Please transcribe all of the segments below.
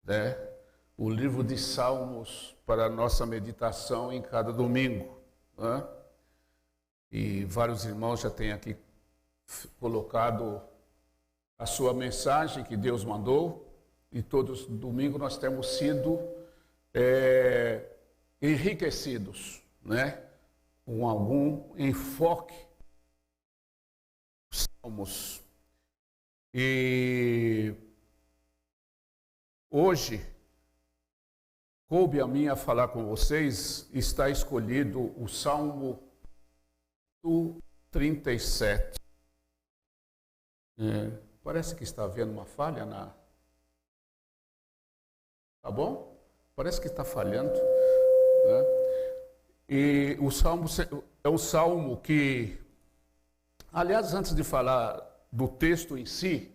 né, o livro de Salmos para a nossa meditação em cada domingo, né? E vários irmãos já têm aqui colocado a sua mensagem que Deus mandou, e todos os domingos nós temos sido enriquecidos, né, com algum enfoque dos Salmos. E hoje, coube a mim a falar com vocês, está escolhido o Salmo 37. Parece que está havendo uma falha na... Tá bom? Parece que está falhando, né? E o Salmo é um salmo que... Aliás, antes de falar do texto em si,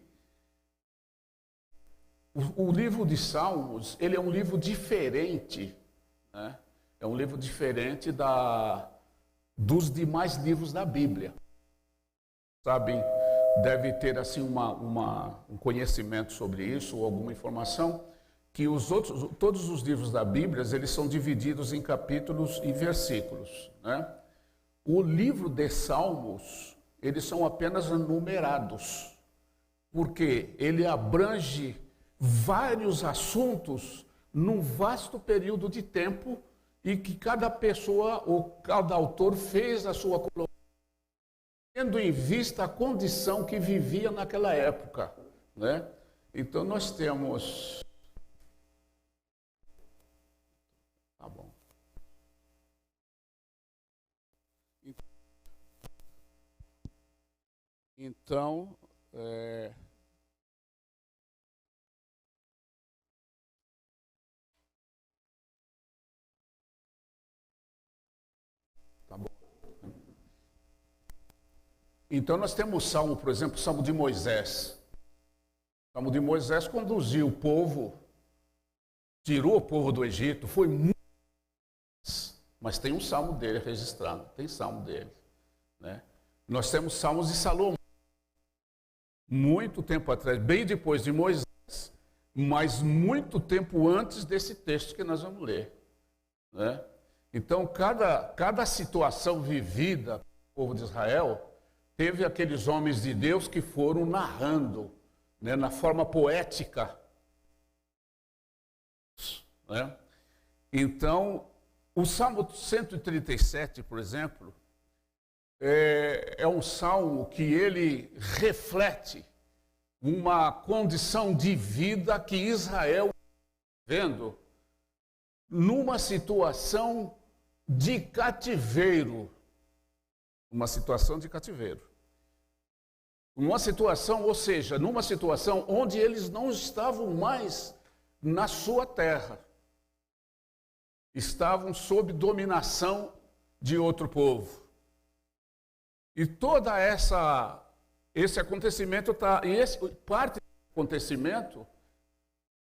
o livro de Salmos, ele é um livro diferente, né? É um livro diferente dos demais livros da Bíblia. Sabem, deve ter assim um conhecimento sobre isso, ou alguma informação, que todos os livros da Bíblia, eles são divididos em capítulos e versículos, né? O livro de Salmos, eles são apenas numerados, porque ele abrange vários assuntos num vasto período de tempo, e que cada pessoa ou cada autor fez a sua colocação, tendo em vista a condição que vivia naquela época, né? Então nós temos... Tá bom. Então, tá bom. Então nós temos o Salmo, por exemplo, o Salmo de Moisés. O Salmo de Moisés conduziu o povo, tirou o povo do Egito, foi muito... Mas tem um salmo dele registrado, tem salmo dele, né? Nós temos salmos de Salomão, muito tempo atrás, bem depois de Moisés, mas muito tempo antes desse texto que nós vamos ler, né? Então, cada situação vivida pelo povo de Israel, teve aqueles homens de Deus que foram narrando, né, na forma poética, né? Então, o Salmo 137, por exemplo, é um salmo que ele reflete uma condição de vida que Israel vendo numa situação de cativeiro. Uma situação de cativeiro. Uma situação, ou seja, numa situação onde eles não estavam mais na sua terra. Estavam sob dominação de outro povo. E toda esse acontecimento parte do acontecimento,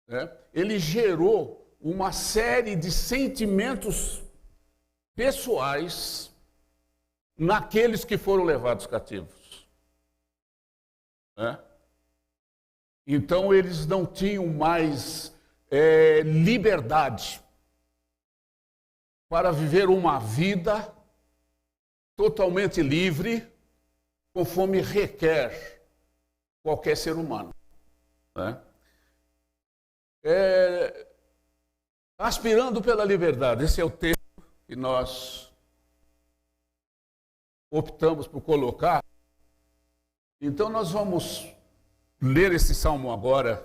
né, ele gerou uma série de sentimentos pessoais naqueles que foram levados cativos, né? Então eles não tinham mais liberdade para viver uma vida totalmente livre, conforme requer qualquer ser humano, né? Aspirando pela liberdade, esse é o texto que nós optamos por colocar. Então nós vamos ler esse salmo agora.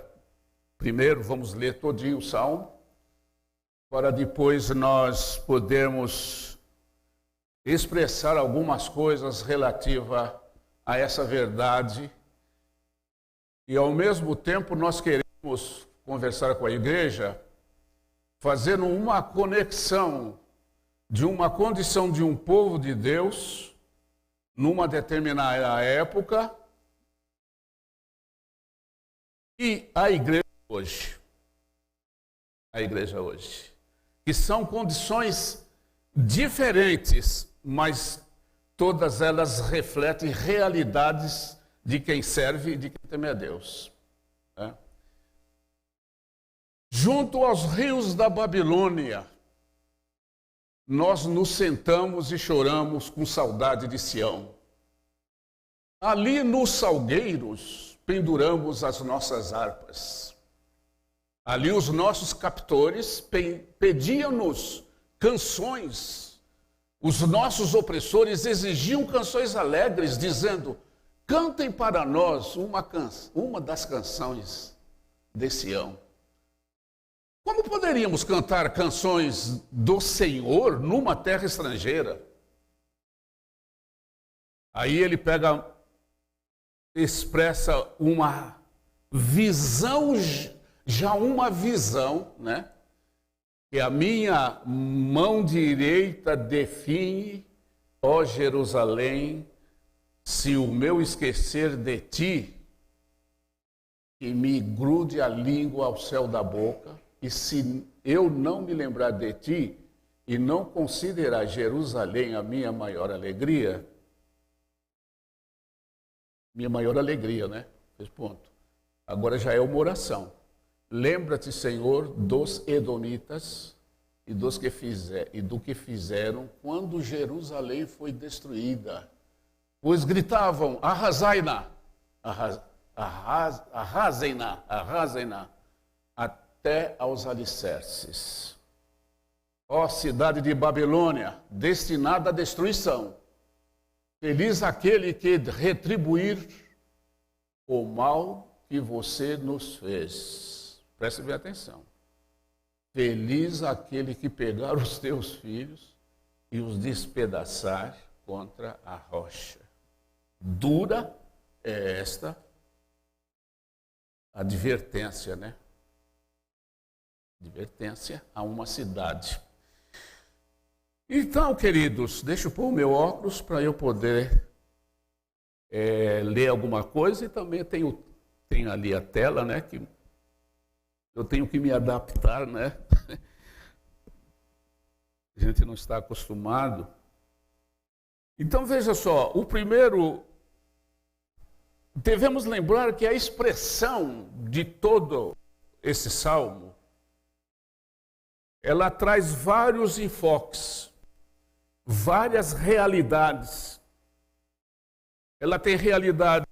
Primeiro vamos ler todinho o salmo, para depois nós podermos expressar algumas coisas relativas a essa verdade. E ao mesmo tempo nós queremos conversar com a igreja, fazendo uma conexão de uma condição de um povo de Deus numa determinada época e a igreja hoje. A igreja hoje. Que são condições diferentes, mas todas elas refletem realidades de quem serve e de quem teme a Deus, né? junto aos rios da Babilônia, nós nos sentamos e choramos com saudade de Sião. Ali nos salgueiros penduramos as nossas harpas. Ali os nossos captores pediam-nos canções. Os nossos opressores exigiam canções alegres, dizendo: cantem para nós uma das canções de Sião. Como poderíamos cantar canções do Senhor numa terra estrangeira? Aí ele expressa uma visão, já uma visão, né? Que a minha mão direita define, ó Jerusalém, se o meu esquecer de ti, que me grude a língua ao céu da boca, e se eu não me lembrar de ti e não considerar Jerusalém a minha maior alegria, né? Fez ponto. Agora já é uma oração. Lembra-te, Senhor, dos edomitas e do que fizeram quando Jerusalém foi destruída. Pois gritavam: arrasai-na, arrasem-na, até aos alicerces. Ó cidade de Babilônia, destinada à destruição, feliz aquele que retribuir o mal que você nos fez. Preste bem atenção. Feliz aquele que pegar os teus filhos e os despedaçar contra a rocha. Dura é esta advertência, né? Advertência a uma cidade. Então, queridos, deixa eu pôr o meu óculos para eu poder ler alguma coisa, e também tem ali a tela, né? Que eu tenho que me adaptar, né? A gente não está acostumado. Então, veja só, o primeiro, devemos lembrar que a expressão de todo esse salmo, ela traz vários enfoques, várias realidades. Ela tem realidades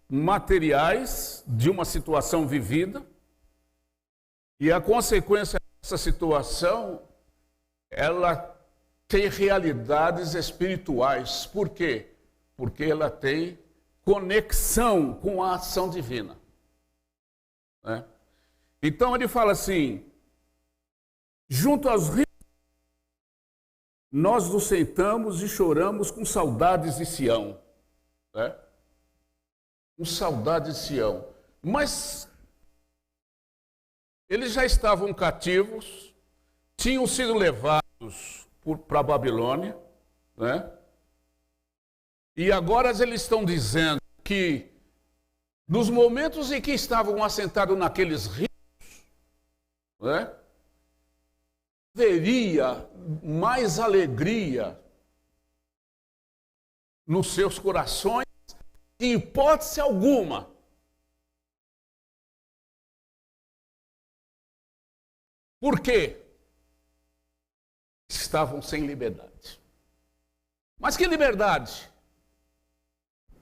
materiais de uma situação vivida, e a consequência dessa situação, ela tem realidades espirituais. Por quê? Porque ela tem conexão com a ação divina, né? Então ele fala assim: junto aos rios, nós nos sentamos e choramos com saudades de Sião, né? Com saudade de Sião. Mas eles já estavam cativos, tinham sido levados para a Babilônia, né? E agora eles estão dizendo que nos momentos em que estavam assentados naqueles rios, né, haveria mais alegria nos seus corações, em hipótese alguma. Por quê? Estavam sem liberdade. Mas que liberdade?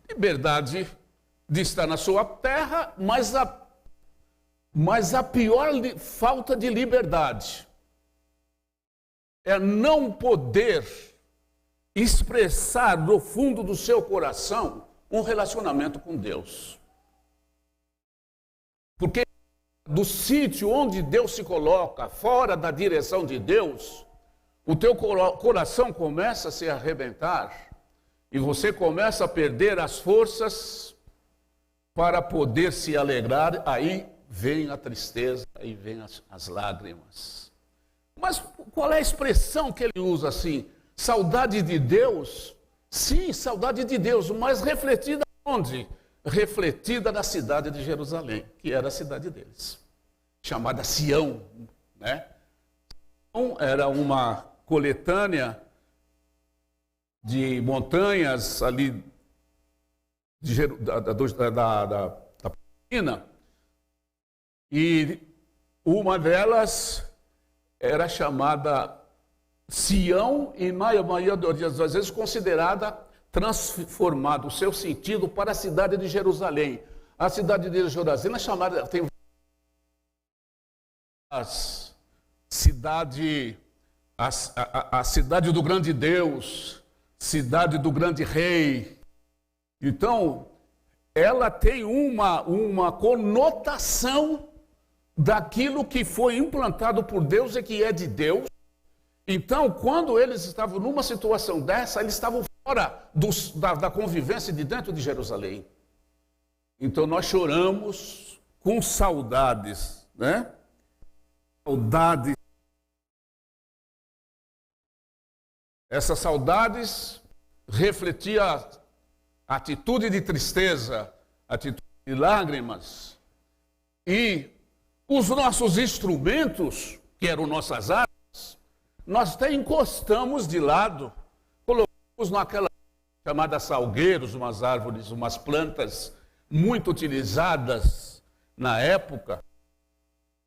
Liberdade de estar na sua terra, mas a pior falta de liberdade é não poder expressar do fundo do seu coração um relacionamento com Deus. Porque do sítio onde Deus se coloca, fora da direção de Deus, o teu coração começa a se arrebentar e você começa a perder as forças para poder se alegrar. Aí vem a tristeza, aí vem as lágrimas. Mas qual é a expressão que ele usa assim? Saudade de Deus? Sim, saudade de Deus, mas refletida onde? Refletida na cidade de Jerusalém, que era a cidade deles, chamada Sião, né? Sião era uma coletânea de montanhas ali da Palestina, e Uma delas era chamada Sião, e na maioria das vezes considerada transformado o seu sentido para a cidade de Jerusalém. A cidade de Jerusalém é chamada, tem a cidade do grande Deus, cidade do grande rei. Então, ela tem uma conotação daquilo que foi implantado por Deus e que é de Deus. Então, quando eles estavam numa situação dessa, eles estavam fora da convivência de dentro de Jerusalém. Então, nós choramos com saudades, né? Saudades. Essas saudades refletiam a atitude de tristeza, atitude de lágrimas. E os nossos instrumentos, que eram nossas armas, nós até encostamos de lado, colocamos naquela chamada salgueiros, umas árvores, umas plantas muito utilizadas na época.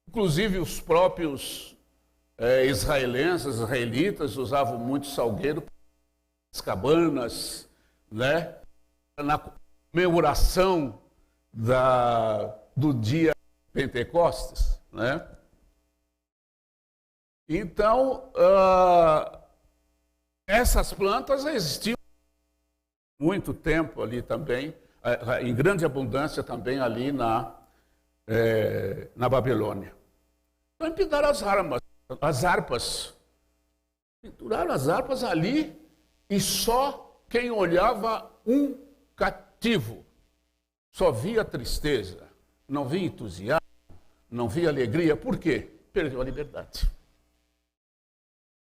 Inclusive os próprios israelitas usavam muito salgueiro, as cabanas, né? Na comemoração do dia Pentecostes, né? Então, essas plantas existiam muito tempo ali também, em grande abundância também ali na Babilônia. Então, penduraram as harpas. Penduraram as harpas ali e só quem olhava um cativo só via tristeza, não via entusiasmo, não via alegria. Por quê? Perdeu a liberdade.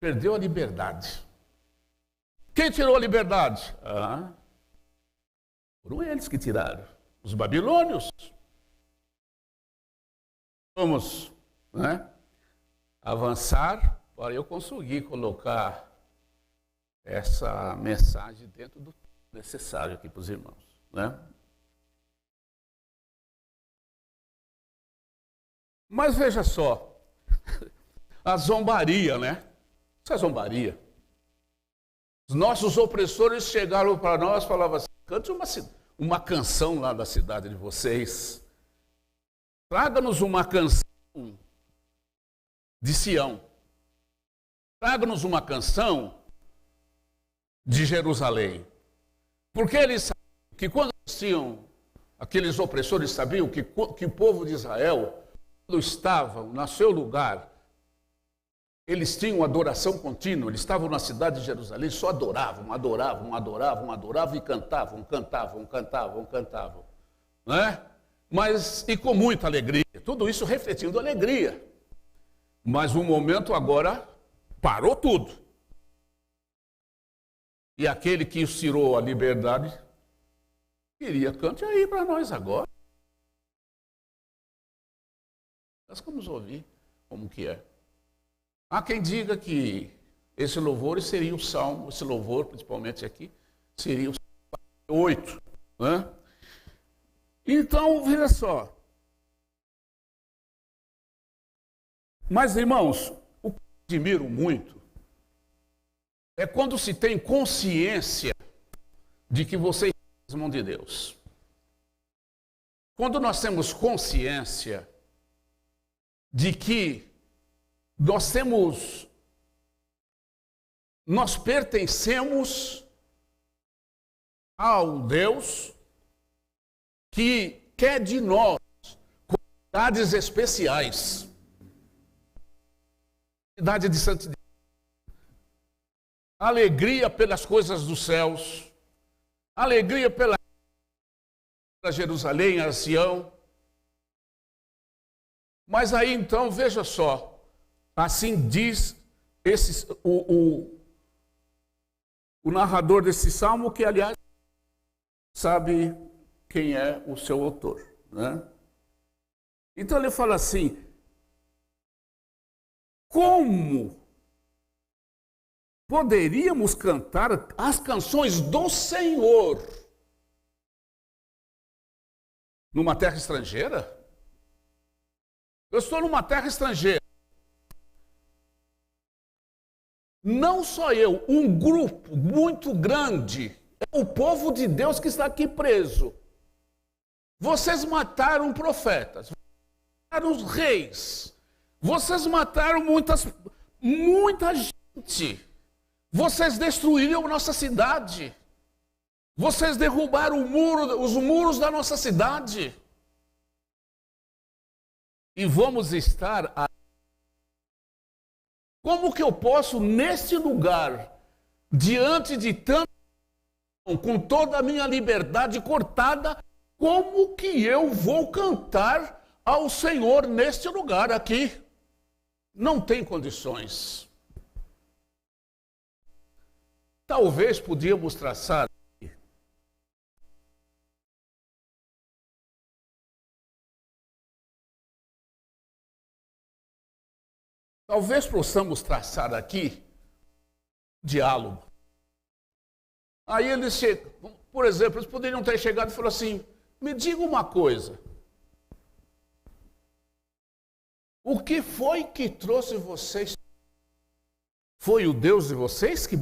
Perdeu a liberdade. Quem tirou a liberdade? Foram eles que tiraram. Os babilônios. Vamos, né, avançar para eu conseguir colocar essa mensagem dentro do necessário aqui para os irmãos, né? Mas veja só, a zombaria, né? Essa zombaria. Os nossos opressores chegaram para nós e falavam assim: cante uma canção lá da cidade de vocês. Traga-nos uma canção de Sião. Traga-nos uma canção de Jerusalém. Porque eles sabiam que quando aqueles opressores sabiam que o povo de Israel, quando estavam no seu lugar, eles tinham adoração contínua, eles estavam na cidade de Jerusalém, só adoravam e cantavam, né? Mas, e com muita alegria, tudo isso refletindo alegria. Mas o momento agora parou tudo. E aquele que os tirou a liberdade, queria, cante aí para nós agora. Nós vamos ouvir como que é. Há quem diga que esse louvor seria o Salmo, esse louvor, principalmente aqui, seria o Salmo 8, né? Então, veja só. Mas, irmãos, o que eu admiro muito é quando se tem consciência de que você é irmão de Deus. Quando nós temos consciência de que nós pertencemos ao Deus que quer de nós qualidades especiais, qualidade de santidade, alegria pelas coisas dos céus, alegria pela Jerusalém, a Sião. Mas aí então, veja só, assim diz o narrador desse salmo, que aliás sabe quem é o seu autor, né? Então ele fala assim: como poderíamos cantar as canções do Senhor numa terra estrangeira? Eu estou numa terra estrangeira. Não só eu, um grupo muito grande, é o povo de Deus que está aqui preso. Vocês mataram profetas, mataram os reis, vocês mataram muita gente, vocês destruíram nossa cidade, vocês derrubaram os muros da nossa cidade. E vamos estar aí. Como que eu posso, neste lugar, diante de tanto, com toda a minha liberdade cortada, como que eu vou cantar ao Senhor neste lugar aqui? Não tem condições. Talvez podíamos traçar aqui. Talvez possamos traçar aqui diálogo. Aí eles chegam, por exemplo, eles poderiam ter chegado e falado assim: me diga uma coisa. O que foi que trouxe vocês? Foi o Deus de vocês que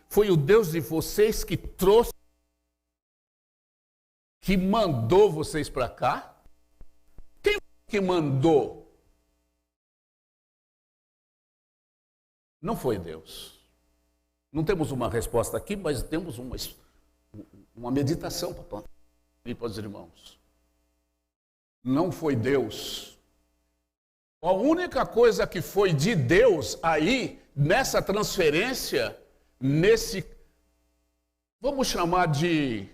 foi o Deus de vocês que trouxe, que mandou vocês para cá? Quem que mandou? Não foi Deus. Não temos uma resposta aqui, mas temos uma meditação para os irmãos. Não foi Deus. A única coisa que foi de Deus aí, nessa transferência, vamos chamar de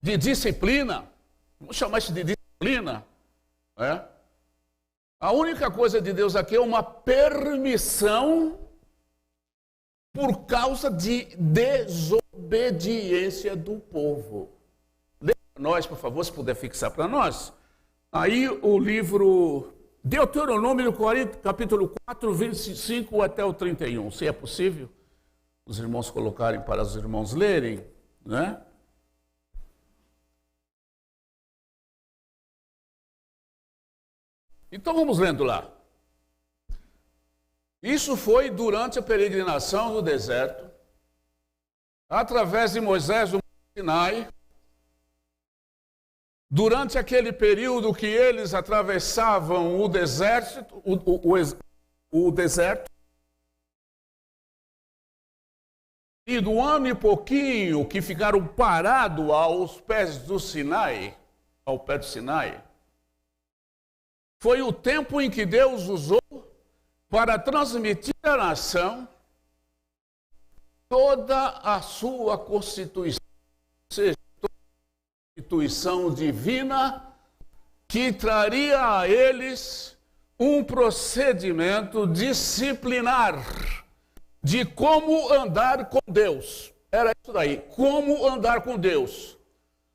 disciplina, vamos chamar isso de disciplina, né? A única coisa de Deus aqui é uma permissão por causa de desobediência do povo. Lê para nós, por favor, se puder fixar para nós. Aí o livro Deuteronômio, capítulo 4, 25 até o 31. Se é possível, os irmãos colocarem para os irmãos lerem, né? Então vamos lendo lá. Isso foi durante a peregrinação no deserto, através de Moisés no Sinai, durante aquele período que eles atravessavam o deserto, o deserto, e do ano e pouquinho que ficaram parados aos pés do Sinai, ao pé do Sinai, foi o tempo em que Deus usou para transmitir à nação toda a sua constituição, ou seja, toda a constituição divina que traria a eles um procedimento disciplinar de como andar com Deus. Era isso daí, como andar com Deus.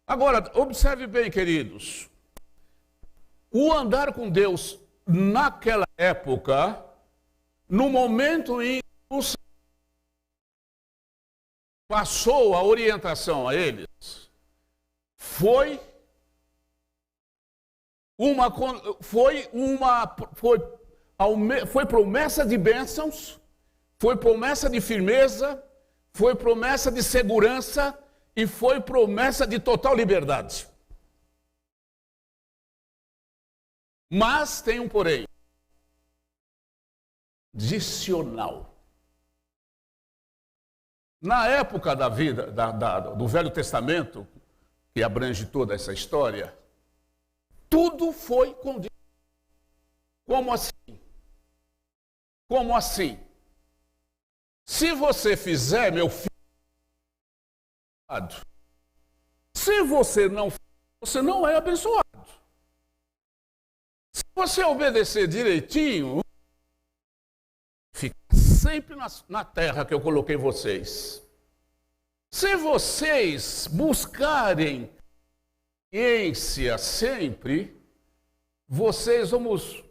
Agora, observe bem, queridos. O andar com Deus naquela época, no momento em que o Senhor passou a orientação a eles, foi promessa de bênçãos, foi promessa de firmeza, foi promessa de segurança e foi promessa de total liberdade. Mas tem um porém. Adicional. Na época da vida, do Velho Testamento, que abrange toda essa história, tudo foi com Deus. Como assim? Como assim? Se você fizer, meu filho, se você não fizer, você não é abençoado. Se você obedecer direitinho, fica sempre na terra que eu coloquei vocês. Se vocês buscarem ciência sempre, vocês vamos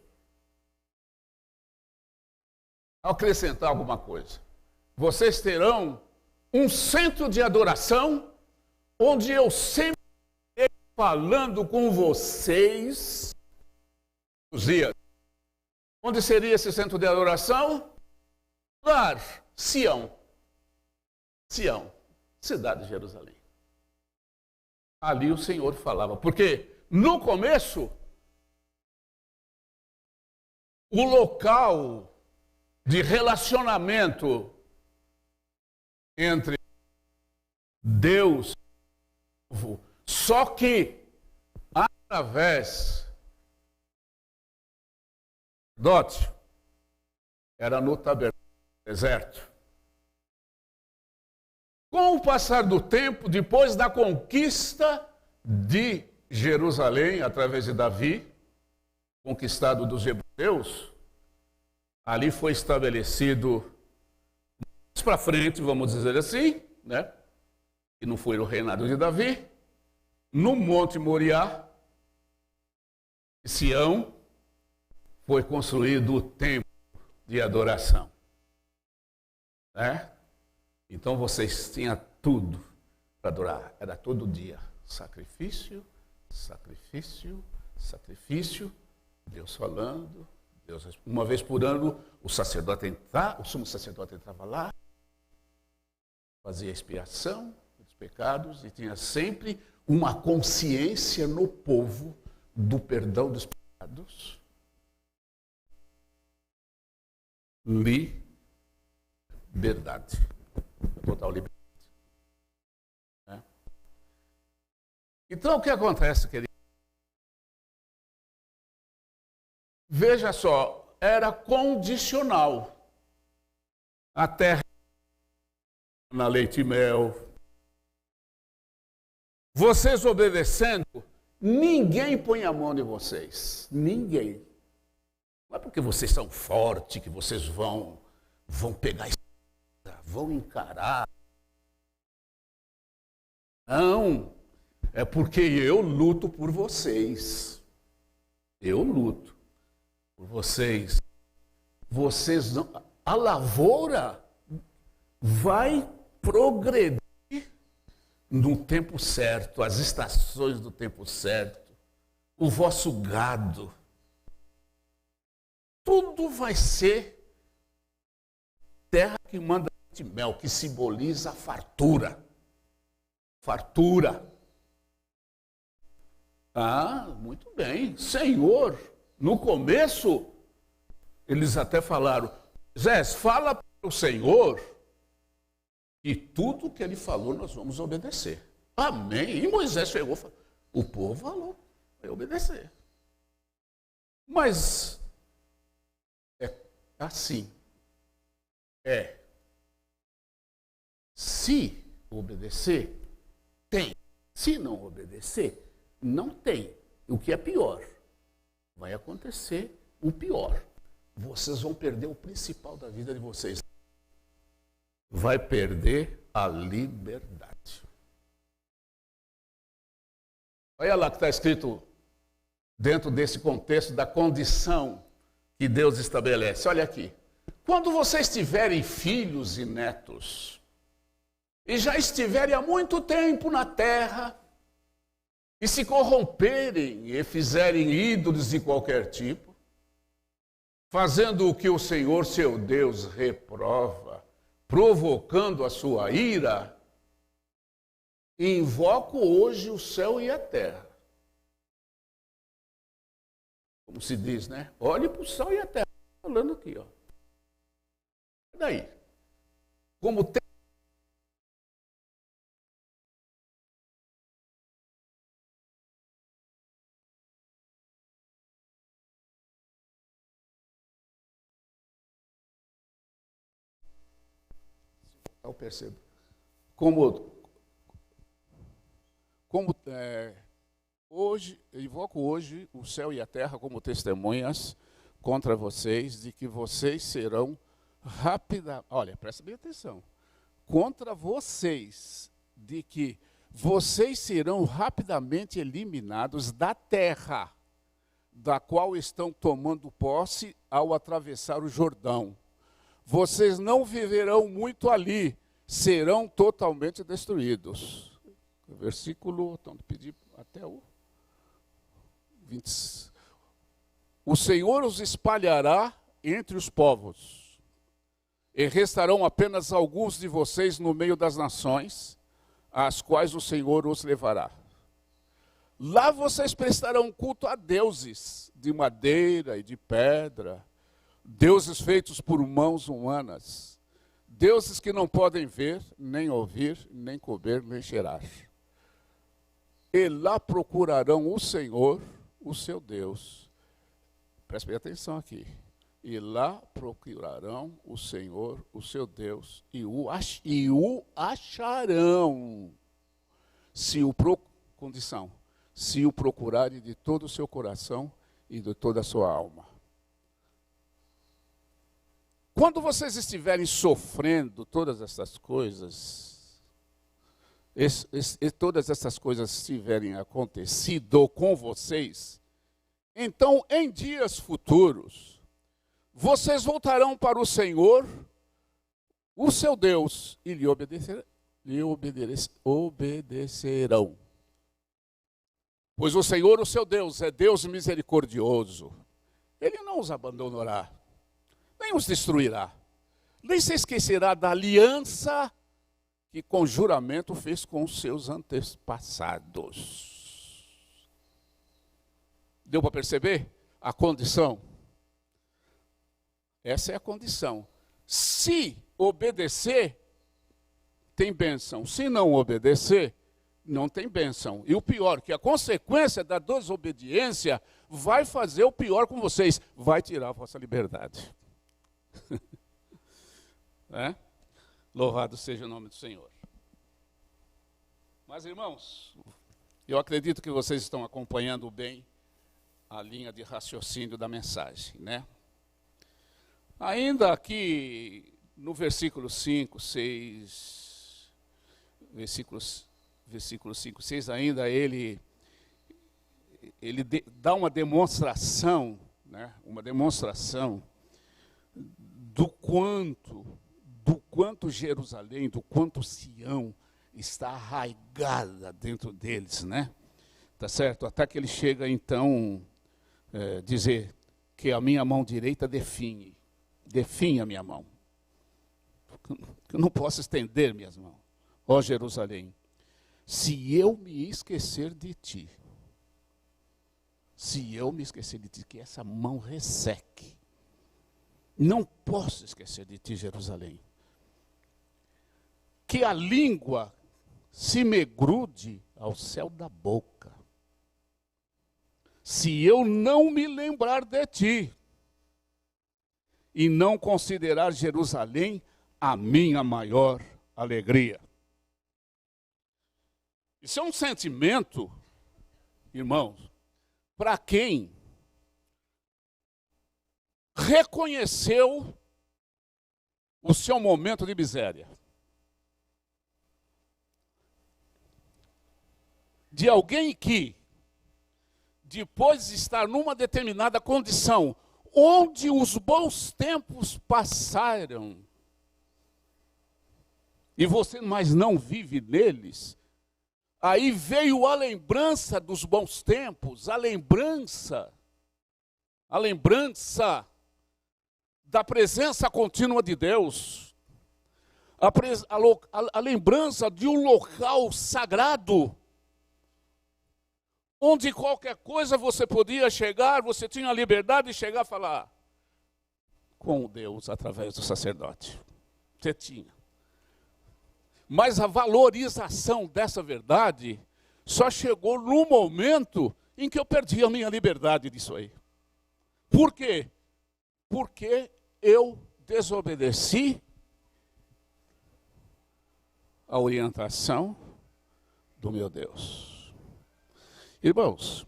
acrescentar alguma coisa. Vocês terão um centro de adoração, onde eu sempre estarei falando com vocês Os dias. Onde seria esse centro de adoração? Claro, Sião. Sião, cidade de Jerusalém. Ali o Senhor falava, porque no começo, o local de relacionamento entre Deus e o povo, só que através dote era no tabernáculo do deserto. Com o passar do tempo, depois da conquista de Jerusalém, através de Davi, conquistado dos hebreus, ali foi estabelecido, mais para frente, vamos dizer assim, né? Que não foi o reinado de Davi, no Monte Moriá, em Sião, foi construído o templo de adoração. Né? Então vocês tinham tudo para adorar. Era todo dia. Sacrifício, sacrifício, sacrifício. Deus falando. Deus, uma vez por ano, o sumo sacerdote entrava lá, fazia expiação dos pecados e tinha sempre uma consciência no povo do perdão dos pecados. Liberdade. Total liberdade. Né? Então, o que acontece, querido? Veja só, era condicional. A terra na leite e mel. Vocês obedecendo, ninguém põe a mão em vocês. Ninguém. Não é porque vocês são fortes que vocês vão pegar vão encarar. Não, é porque eu luto por vocês. Eu luto por vocês. Vocês não, a lavoura vai progredir no tempo certo, as estações do tempo certo, o vosso gado. Tudo vai ser terra que manda mel, que simboliza a fartura. Fartura. Ah, muito bem. Senhor, no começo, eles até falaram, Zé, fala para o Senhor que tudo que ele falou nós vamos obedecer. Amém. E Moisés chegou e falou, o povo falou, vai obedecer. Mas é assim. Se obedecer, tem. Se não obedecer, não tem. O que é pior? Vai acontecer o pior. Vocês vão perder o principal da vida de vocês. Vai perder a liberdade. Olha lá que está escrito dentro desse contexto da condição que Deus estabelece. Olha aqui. Quando vocês tiverem filhos e netos, e já estiverem há muito tempo na terra, e se corromperem e fizerem ídolos de qualquer tipo, fazendo o que o Senhor, seu Deus, reprova, provocando a sua ira, invoco hoje o céu e a terra. Como se diz, né? Olhe para o céu e a terra. Falando aqui, ó. E daí? Como tem eu percebo. Hoje, eu invoco hoje o céu e a terra como testemunhas contra vocês, de que vocês serão olha, presta bem atenção, contra vocês, de que vocês serão rapidamente eliminados da terra, da qual estão tomando posse ao atravessar o Jordão. Vocês não viverão muito ali, serão totalmente destruídos. O versículo, então, pedi até o o Senhor os espalhará entre os povos, e restarão apenas alguns de vocês no meio das nações, às quais o Senhor os levará. Lá vocês prestarão culto a deuses de madeira e de pedra, deuses feitos por mãos humanas, deuses que não podem ver, nem ouvir, nem comer, nem cheirar. E lá procurarão o Senhor, o seu Deus. Preste bem atenção aqui. E lá procurarão o Senhor, o seu Deus, e o acharão, condição, se o procurarem de todo o seu coração e de toda a sua alma. Quando vocês estiverem sofrendo todas essas coisas, todas essas coisas tiverem acontecido com vocês, então em dias futuros, vocês voltarão para o Senhor, o seu Deus, e lhe obedecerão. Pois o Senhor, o seu Deus, é Deus misericordioso. Ele não os abandonará, nem os destruirá, nem se esquecerá da aliança que com juramento fez com os seus antepassados. Deu para perceber a condição? Essa é a condição. Se obedecer, tem bênção. Se não obedecer, não tem bênção. E o pior, que a consequência da desobediência vai fazer o pior com vocês. Vai tirar a vossa liberdade. É? Louvado seja o nome do Senhor. Mas, irmãos, eu acredito que vocês estão acompanhando bem a linha de raciocínio da mensagem, né? Ainda aqui no versículo 5, 6, versículo 5, 6, ainda ele dá uma demonstração, né? Uma demonstração do quanto Jerusalém, do quanto Sião está arraigada dentro deles, né? Tá certo? Até que ele chega então dizer que a minha mão direita define a minha mão. Eu não posso estender minhas mãos. Ó Jerusalém, se eu me esquecer de ti, que essa mão resseque, não posso esquecer de ti, Jerusalém. Que a língua se me grude ao céu da boca, se eu não me lembrar de ti, e não considerar Jerusalém a minha maior alegria. Isso é um sentimento, irmãos, para quem reconheceu o seu momento de miséria. De alguém que, depois de estar numa determinada condição, onde os bons tempos passaram, e você mais não vive neles, aí veio a lembrança dos bons tempos, a lembrança da presença contínua de Deus, a lembrança de um local sagrado, onde qualquer coisa você podia chegar, você tinha a liberdade de chegar e falar com Deus através do sacerdote. Você tinha. Mas a valorização dessa verdade só chegou no momento em que eu perdi a minha liberdade disso aí. Por quê? Porque eu desobedeci a orientação do meu Deus. Irmãos,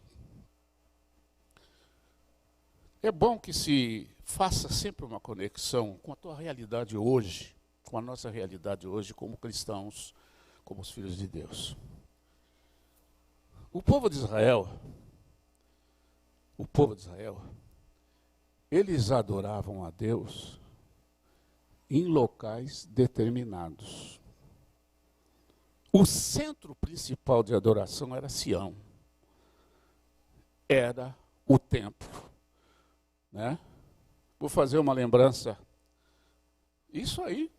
é bom que se faça sempre uma conexão com a tua realidade hoje, com a nossa realidade hoje como cristãos, como os filhos de Deus. O povo de Israel, eles adoravam a Deus em locais determinados. O centro principal de adoração era Sião. Era o templo. né? Vou fazer uma lembrança. Isso aí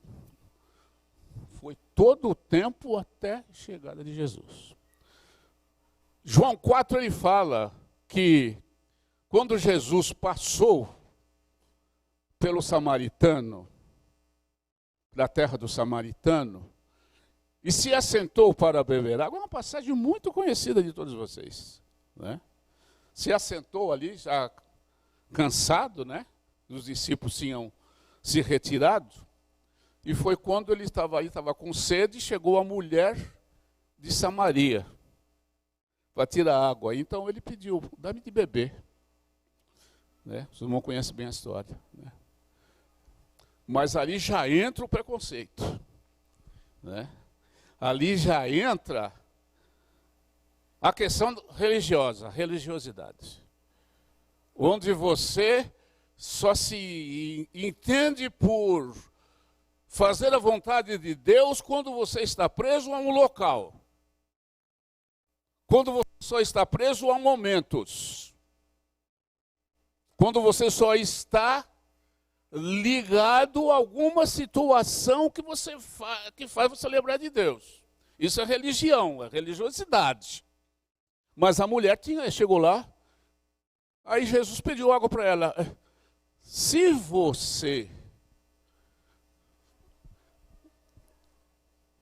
foi todo o tempo até a chegada de Jesus. João 4, ele fala que quando Jesus passou pelo samaritano, da terra do samaritano, e se assentou para beber água, é uma passagem muito conhecida de todos vocês, né? Se assentou ali, já cansado, né? Os discípulos tinham se retirado, e foi quando ele estava aí, estava com sede, e chegou a mulher de Samaria para tirar água. Então ele pediu, dá-me de beber. Né? Os irmãos conhecem bem a história. Né? Mas ali já entra o preconceito. Né? Ali já entra a questão religiosa, a religiosidade. Onde você só se entende por fazer a vontade de Deus quando você está preso a um local. Quando você só está preso a momentos. Quando você só está ligado a alguma situação que que faz você lembrar de Deus. Isso é religião, é religiosidade. Mas a mulher chegou lá, aí Jesus pediu água para ela. Se você...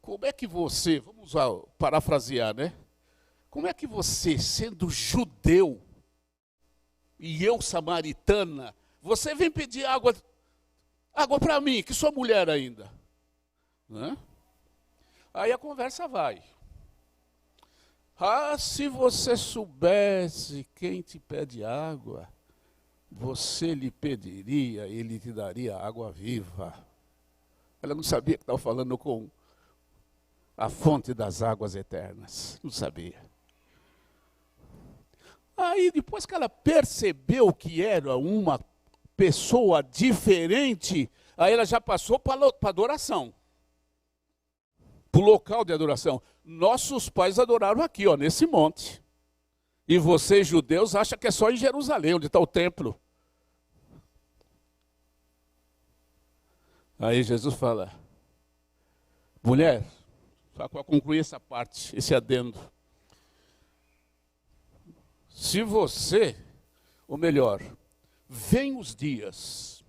Como é que você, vamos parafrasear, né? Como é que você, sendo judeu, e eu samaritana, você vem pedir água para mim, que sou mulher ainda? Né? Aí a conversa vai. Ah, se você soubesse quem te pede água, você lhe pediria, ele te daria água viva. Ela não sabia que estava falando com a fonte das águas eternas. Não sabia. Aí, depois que ela percebeu que era uma pessoa diferente, aí ela já passou para a adoração. Para o local de adoração. Nossos pais adoraram aqui, ó, nesse monte. E vocês, judeus, acham que é só em Jerusalém, onde está o templo. Aí Jesus fala, mulher, só para concluir essa parte, esse adendo. Se você, ou melhor, vem os dias,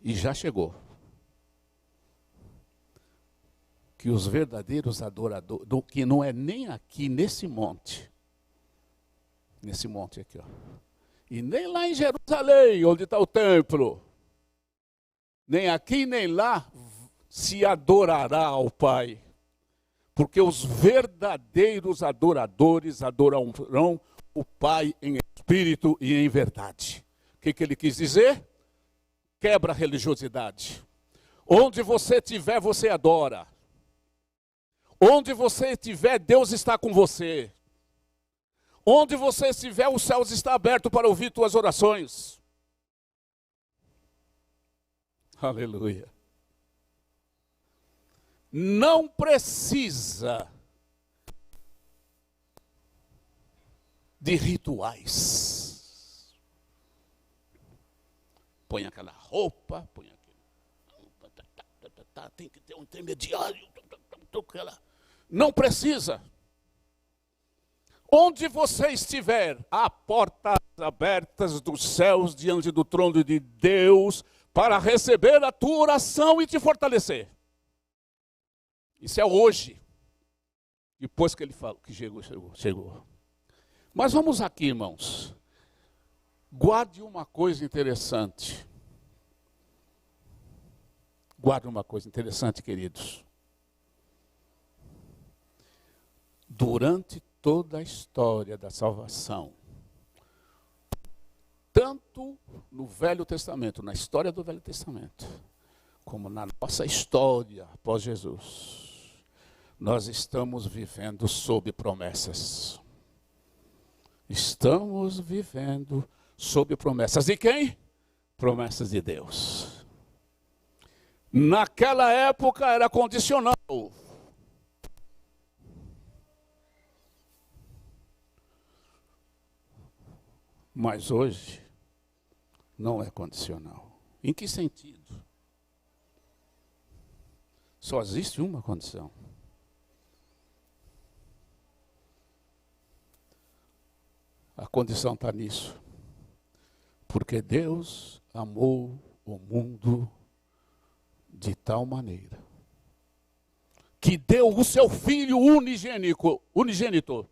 e já chegou, que os verdadeiros adoradores, que não é nem aqui nesse monte aqui, ó, e nem lá em Jerusalém, onde está o templo, nem aqui nem lá se adorará ao Pai. Porque os verdadeiros adoradores adorarão o Pai em espírito e em verdade. O que ele quis dizer? Quebra a religiosidade. Onde você estiver, você adora. Onde você estiver, Deus está com você. Onde você estiver, os céus estão abertos para ouvir tuas orações. Aleluia. Não precisa de rituais. Põe aquela roupa, põe aquele... tem que ter um intermediário. Não precisa. Onde você estiver, há portas abertas dos céus diante do trono de Deus para receber a tua oração e te fortalecer. Isso é hoje. Depois que ele falou que chegou. Mas vamos aqui, irmãos. Guarde uma coisa interessante. Guarde uma coisa interessante, queridos. Durante toda a história da salvação, tanto no Velho Testamento, na história do Velho Testamento, como na nossa história após Jesus, nós estamos vivendo sob promessas. Estamos vivendo sob promessas de quem? Promessas de Deus. Naquela época era condicional. Mas hoje, não é condicional. Em que sentido? Só existe uma condição. A condição está nisso. Porque Deus amou o mundo de tal maneira que deu o seu Filho unigênito,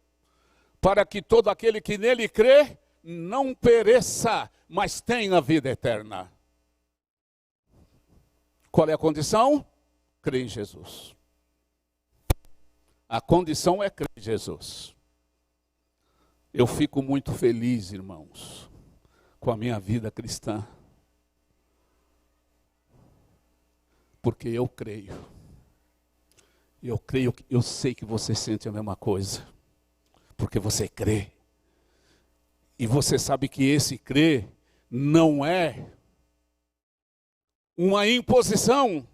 para que todo aquele que nele crê não pereça, mas tenha vida eterna. Qual é a condição? Crer em Jesus. A condição é crer em Jesus. Eu fico muito feliz, irmãos, com a minha vida cristã, porque eu creio. Eu sei que você sente a mesma coisa, porque você crê. E você sabe que esse crer não é uma imposição,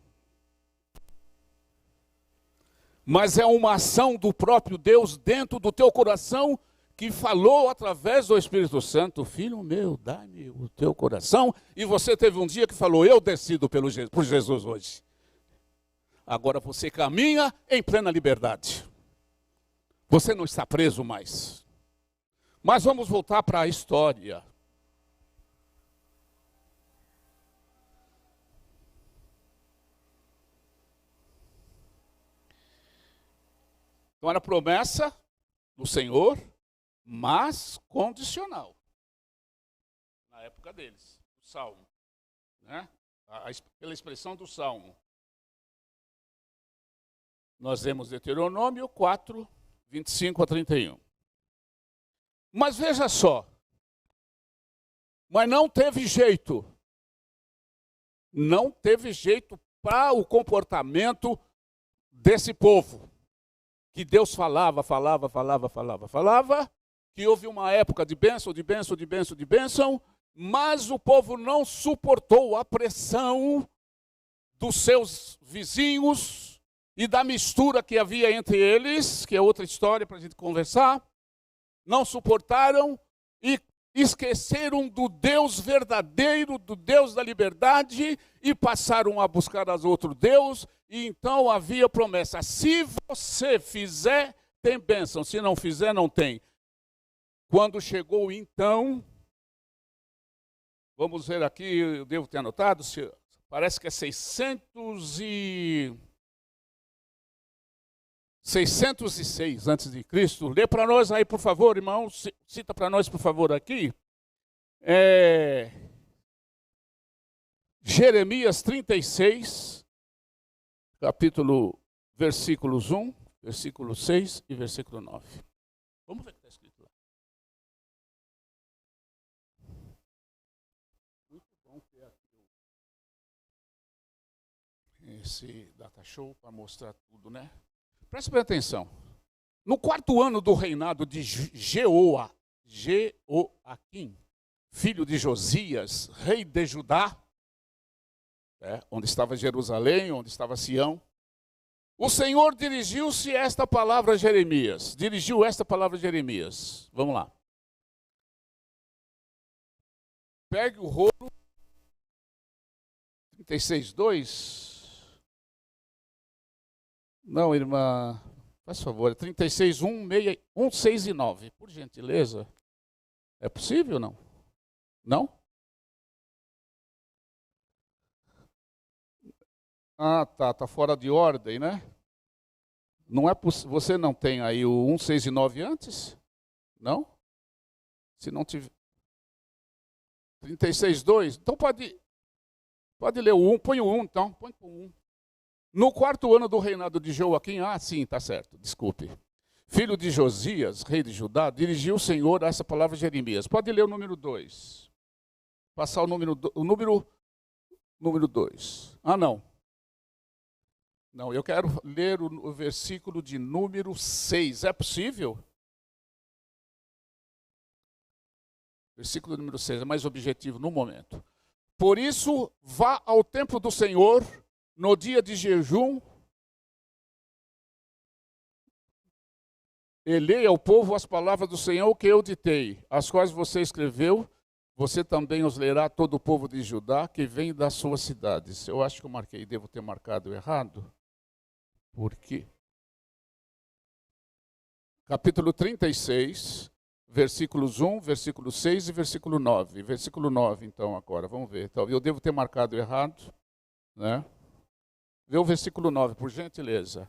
mas é uma ação do próprio Deus dentro do teu coração, que falou através do Espírito Santo: filho meu, dá-me o teu coração. E você teve um dia que falou: eu decido por Jesus hoje. Agora você caminha em plena liberdade. Você não está preso mais. Mas vamos voltar para a história. Então era promessa do Senhor, mas condicional. Na época deles, o Salmo, né? Pela expressão do Salmo. Nós vemos Deuteronômio 4, 25 a 31. Mas veja só, mas não teve jeito. Não teve jeito para o comportamento desse povo. Que Deus falava, que houve uma época de bênção, mas o povo não suportou a pressão dos seus vizinhos e da mistura que havia entre eles, que é outra história para a gente conversar. Não suportaram e esqueceram do Deus verdadeiro, do Deus da liberdade, e passaram a buscar as outro Deus. E então havia promessa: se você fizer, tem bênção; se não fizer, não tem. Quando chegou então, vamos ver aqui, eu devo ter anotado, parece que é 606 antes de Cristo. Lê para nós aí, por favor, irmão. Cita para nós, por favor, aqui. Jeremias 36, versículos 1, versículo 6 e versículo 9. Vamos ver o que está escrito lá. Muito bom ter aqui esse data show para mostrar tudo, né? Preste bem atenção. No 4º ano do reinado de Jeoaquim, filho de Josias, rei de Judá, onde estava Jerusalém, onde estava Sião, o Senhor dirigiu esta palavra a Jeremias. Vamos lá. Pegue o rolo 36:2. Não, irmã, faz favor, 36, 1, 6 e 9, por gentileza. É possível ou não? Não? Ah, tá fora de ordem, né? Não é você não tem aí o 1, 6 e 9 antes? Não? Se não tiver 36, 2, então pode ler o 1, põe o 1 então, põe o 1. No 4º ano do reinado de Joaquim, sim, está certo, desculpe. Filho de Josias, rei de Judá, dirigiu o Senhor a essa palavra a Jeremias. Pode ler o número 2. Passar o número 2. Não, eu quero ler o versículo de número 6. É possível? Versículo número 6, é mais objetivo no momento. Por isso, vá ao templo do Senhor no dia de jejum, e leia ao povo as palavras do Senhor que eu ditei, as quais você escreveu. você também os lerá todo o povo de Judá que vem das suas cidades. Eu acho que eu marquei, devo ter marcado errado. Por quê? Capítulo 36, versículos 1, versículo 6 e versículo 9. Versículo 9, então, agora, vamos ver. Então, eu devo ter marcado errado, né? Vê o versículo 9, por gentileza.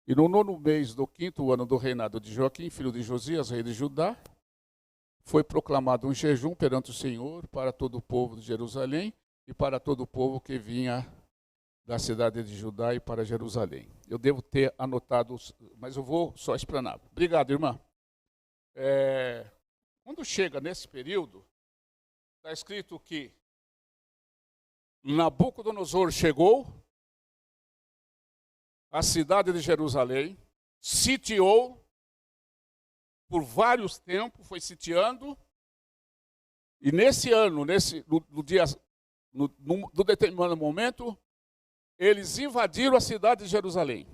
E no 9º mês do 5º ano do reinado de Joaquim, filho de Josias, rei de Judá, foi proclamado um jejum perante o Senhor para todo o povo de Jerusalém e para todo o povo que vinha da cidade de Judá e para Jerusalém. Eu devo ter anotado, mas eu vou só explanar. Obrigado, irmã. Quando chega nesse período, está escrito que Nabucodonosor chegou à cidade de Jerusalém, sitiou por vários tempos, foi sitiando, e nesse ano, no determinado momento, eles invadiram a cidade de Jerusalém,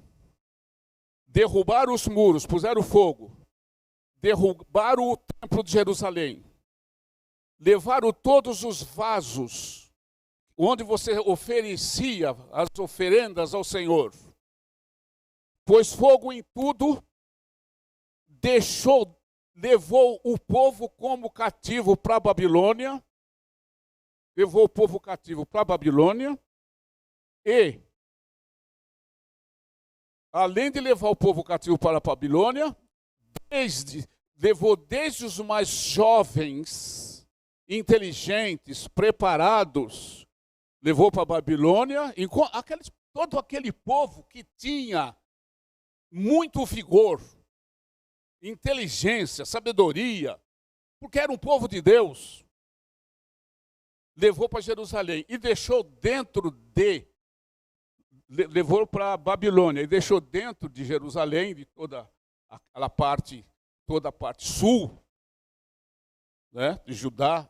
derrubaram os muros, puseram fogo, derrubaram o templo de Jerusalém, levaram todos os vasos onde você oferecia as oferendas ao Senhor, pôs fogo em tudo, levou o povo como cativo para a Babilônia, e, além de levar o povo cativo para a Babilônia, levou desde os mais jovens, inteligentes, preparados, levou para a Babilônia, todo aquele povo que tinha muito vigor, inteligência, sabedoria, porque era um povo de Deus, levou para Jerusalém e levou para a Babilônia e deixou dentro de Jerusalém, de toda a parte sul, né, de Judá,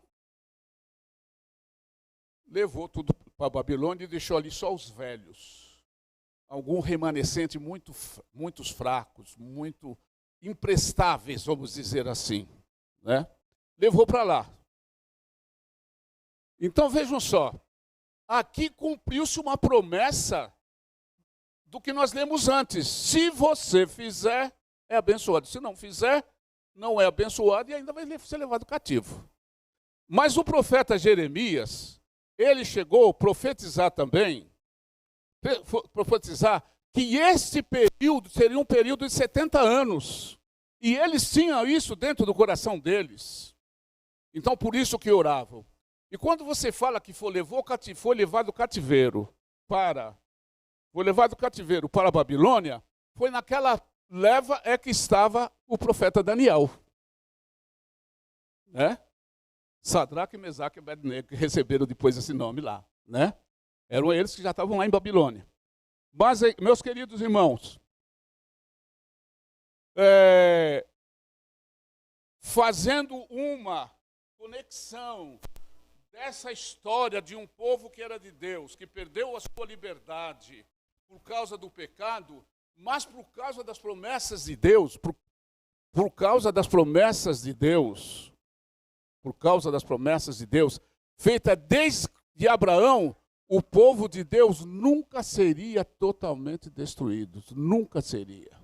levou tudo para a Babilônia e deixou ali só os velhos, algum remanescente muitos fracos, muito imprestáveis, vamos dizer assim, né? Levou para lá. Então vejam só, aqui cumpriu-se uma promessa do que nós lemos antes. Se você fizer, é abençoado. Se não fizer, não é abençoado e ainda vai ser levado cativo. Mas o profeta Jeremias, ele chegou a profetizar também, que este período seria um período de 70 anos. E eles tinham isso dentro do coração deles. Então, por isso que oravam. E quando você fala que foi levado cativeiro para a Babilônia, foi naquela leva que estava o profeta Daniel. Né? Sadraque, Mesaque e Abednego, que receberam depois esse nome lá. Né? Eram eles que já estavam lá em Babilônia. Mas, meus queridos irmãos, fazendo uma conexão dessa história de um povo que era de Deus, que perdeu a sua liberdade por causa do pecado, mas por causa das promessas de Deus, por causa das promessas de Deus, feita desde Abraão, o povo de Deus nunca seria totalmente destruído, nunca seria.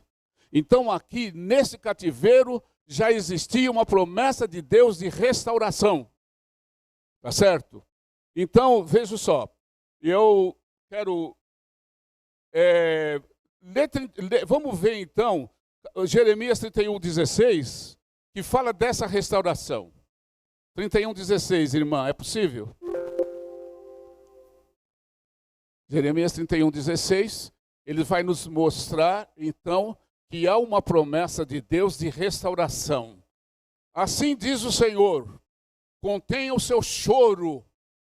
Então aqui, nesse cativeiro, já existia uma promessa de Deus de restauração. Tá certo? Então, veja só, eu quero... vamos ver então, Jeremias 31:16, que fala dessa restauração. 31:16, irmã, é possível? Jeremias 31:16, ele vai nos mostrar, então, que há uma promessa de Deus de restauração. Assim diz o Senhor: contenha o seu choro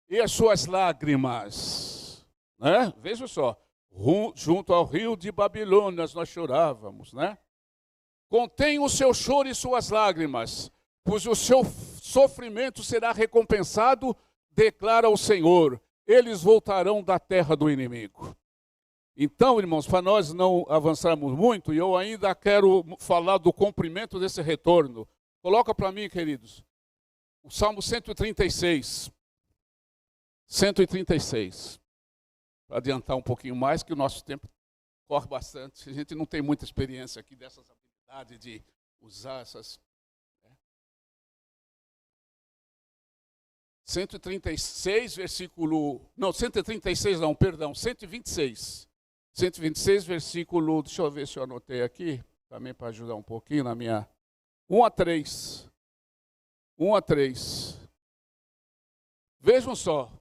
e as suas lágrimas. Né? Veja só, junto ao rio de Babilônia nós chorávamos, né? Contenha o seu choro e suas lágrimas, pois o seu sofrimento será recompensado, declara o Senhor. Eles voltarão da terra do inimigo. Então, irmãos, para nós não avançarmos muito, eu ainda quero falar do cumprimento desse retorno. Coloca para mim, queridos. O Salmo 136. 136. Para adiantar um pouquinho mais, que o nosso tempo corre bastante. A gente não tem muita experiência aqui dessas habilidades de usar essas... 136, versículo... Não, 136 não, perdão, 126. 126, versículo... Deixa eu ver se eu anotei aqui, também para ajudar um pouquinho na minha... 1 a 3. 1 a 3. Vejam só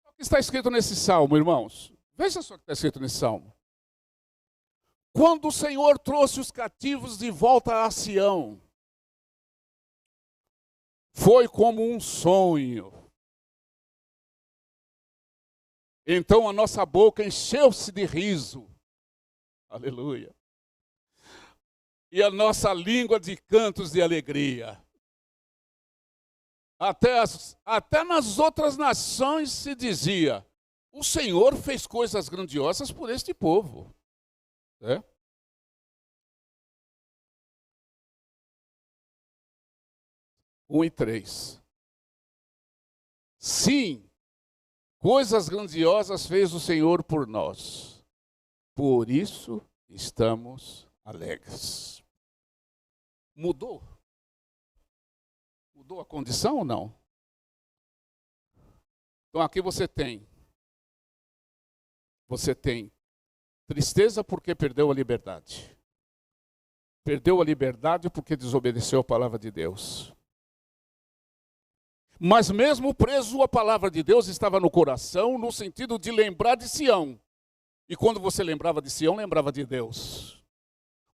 o que está escrito nesse salmo, irmãos. Veja só o que está escrito nesse salmo. Quando o Senhor trouxe os cativos de volta a Sião, foi como um sonho. Então a nossa boca encheu-se de riso. Aleluia. E a nossa língua de cantos de alegria. Até nas outras nações se dizia, o Senhor fez coisas grandiosas por este povo. 1 e 3. Sim, coisas grandiosas fez o Senhor por nós. Por isso estamos alegres. Mudou? Mudou a condição ou não? Então aqui você tem tristeza porque perdeu a liberdade. Perdeu a liberdade porque desobedeceu a palavra de Deus. Mas mesmo preso, a palavra de Deus estava no coração, no sentido de lembrar de Sião. E quando você lembrava de Sião, lembrava de Deus.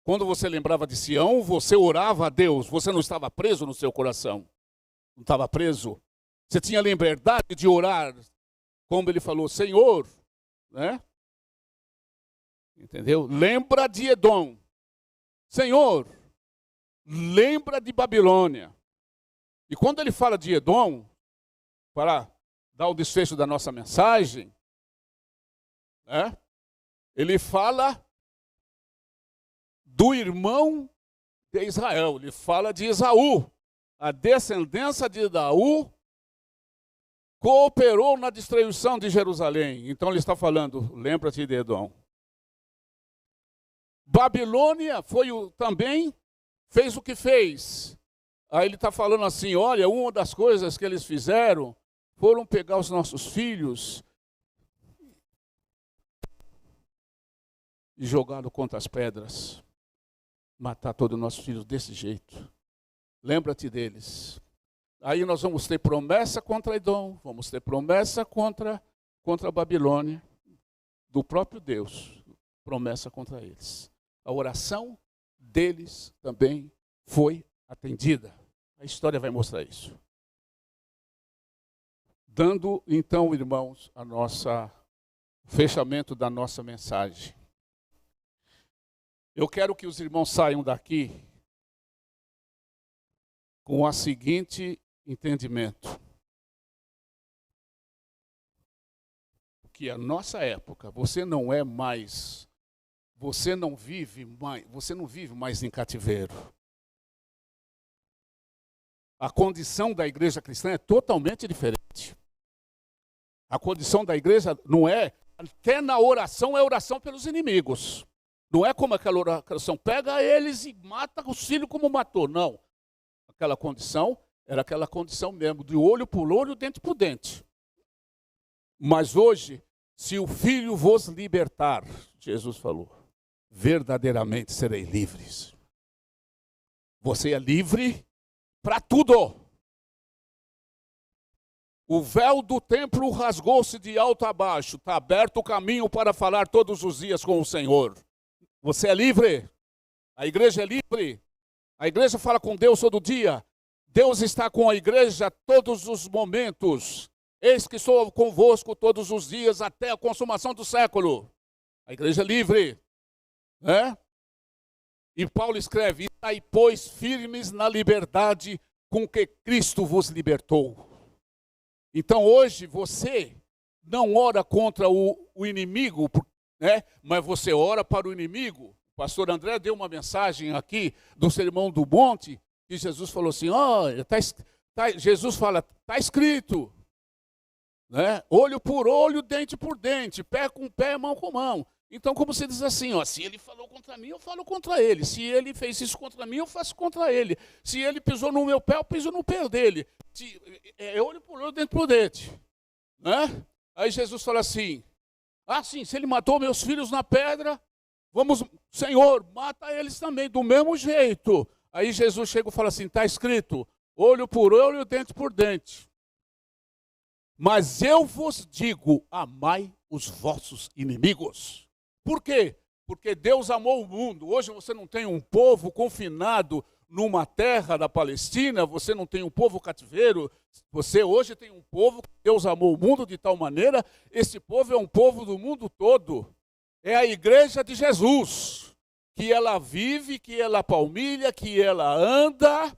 Quando você lembrava de Sião, você orava a Deus. Você não estava preso no seu coração. Não estava preso. Você tinha liberdade de orar. Como ele falou, Senhor, né? Entendeu? Lembra de Edom. Senhor, lembra de Babilônia. E quando ele fala de Edom, para dar o desfecho da nossa mensagem, né? Ele fala do irmão de Israel. Ele fala de Esaú. A descendência de Esaú cooperou na destruição de Jerusalém. Então ele está falando, lembra-te de Edom. Babilônia também fez o que fez. Aí ele está falando assim, olha, uma das coisas que eles fizeram foram pegar os nossos filhos e jogá-los contra as pedras. Matar todos os nossos filhos desse jeito. Lembra-te deles. Aí nós vamos ter promessa contra Edom, vamos ter promessa contra a Babilônia, do próprio Deus, promessa contra eles. A oração deles também foi atendida. A história vai mostrar isso. Dando, então, irmãos, o fechamento da nossa mensagem. Eu quero que os irmãos saiam daqui com o seguinte entendimento. Que a nossa época, você não vive mais em cativeiro. A condição da igreja cristã é totalmente diferente. A condição da igreja não é, até na oração, é oração pelos inimigos. Não é como aquela oração, pega eles e mata os filhos como matou. Não. Aquela condição era aquela condição mesmo, de olho por olho, dente por dente. Mas hoje, se o Filho vos libertar, Jesus falou, verdadeiramente sereis livres. Você é livre para tudo. O véu do templo rasgou-se de alto a baixo. Está aberto o caminho para falar todos os dias com o Senhor. Você é livre. A igreja é livre. A igreja fala com Deus todo dia. Deus está com a igreja todos os momentos. Eis que estou convosco todos os dias até a consumação do século. A igreja é livre. Né? E Paulo escreve, estai, pois, firmes na liberdade com que Cristo vos libertou. Então hoje você não ora contra o inimigo, né? Mas você ora para o inimigo. O pastor André deu uma mensagem aqui do Sermão do Monte, e Jesus falou assim, olha, está Jesus fala, está escrito, né? Olho por olho, dente por dente, pé com pé, mão com mão. Então, como você diz assim, ó, se ele falou contra mim, eu falo contra ele. Se ele fez isso contra mim, eu faço contra ele. Se ele pisou no meu pé, eu piso no pé dele. É olho por olho, dente por dente. Né? Aí Jesus fala assim, sim, se ele matou meus filhos na pedra, vamos, Senhor, mata eles também, do mesmo jeito. Aí Jesus chega e fala assim, está escrito, olho por olho, dente por dente. Mas eu vos digo, amai os vossos inimigos. Por quê? Porque Deus amou o mundo. Hoje você não tem um povo confinado numa terra da Palestina, você não tem um povo cativeiro, você hoje tem um povo que Deus amou o mundo de tal maneira, esse povo é um povo do mundo todo. É a igreja de Jesus, que ela vive, que ela palmilha, que ela anda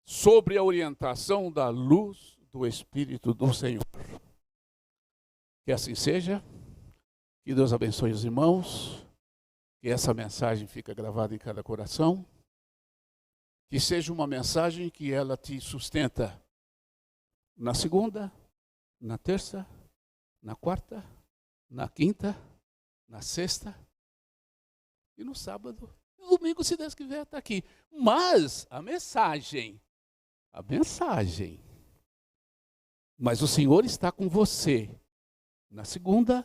sobre a orientação da luz do Espírito do Senhor. Que assim seja. Que Deus abençoe os irmãos, que essa mensagem fique gravada em cada coração, que seja uma mensagem que ela te sustenta na segunda, na terça, na quarta, na quinta, na sexta e no sábado. No domingo, se Deus quiser, está aqui. Mas a mensagem, mas o Senhor está com você na segunda,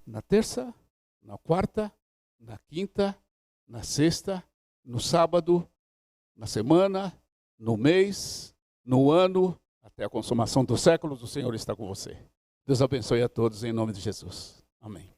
na terça, na quarta, na quinta, na sexta, no sábado, na semana, no mês, no ano, até a consumação dos séculos, o Senhor está com você. Deus abençoe a todos em nome de Jesus. Amém.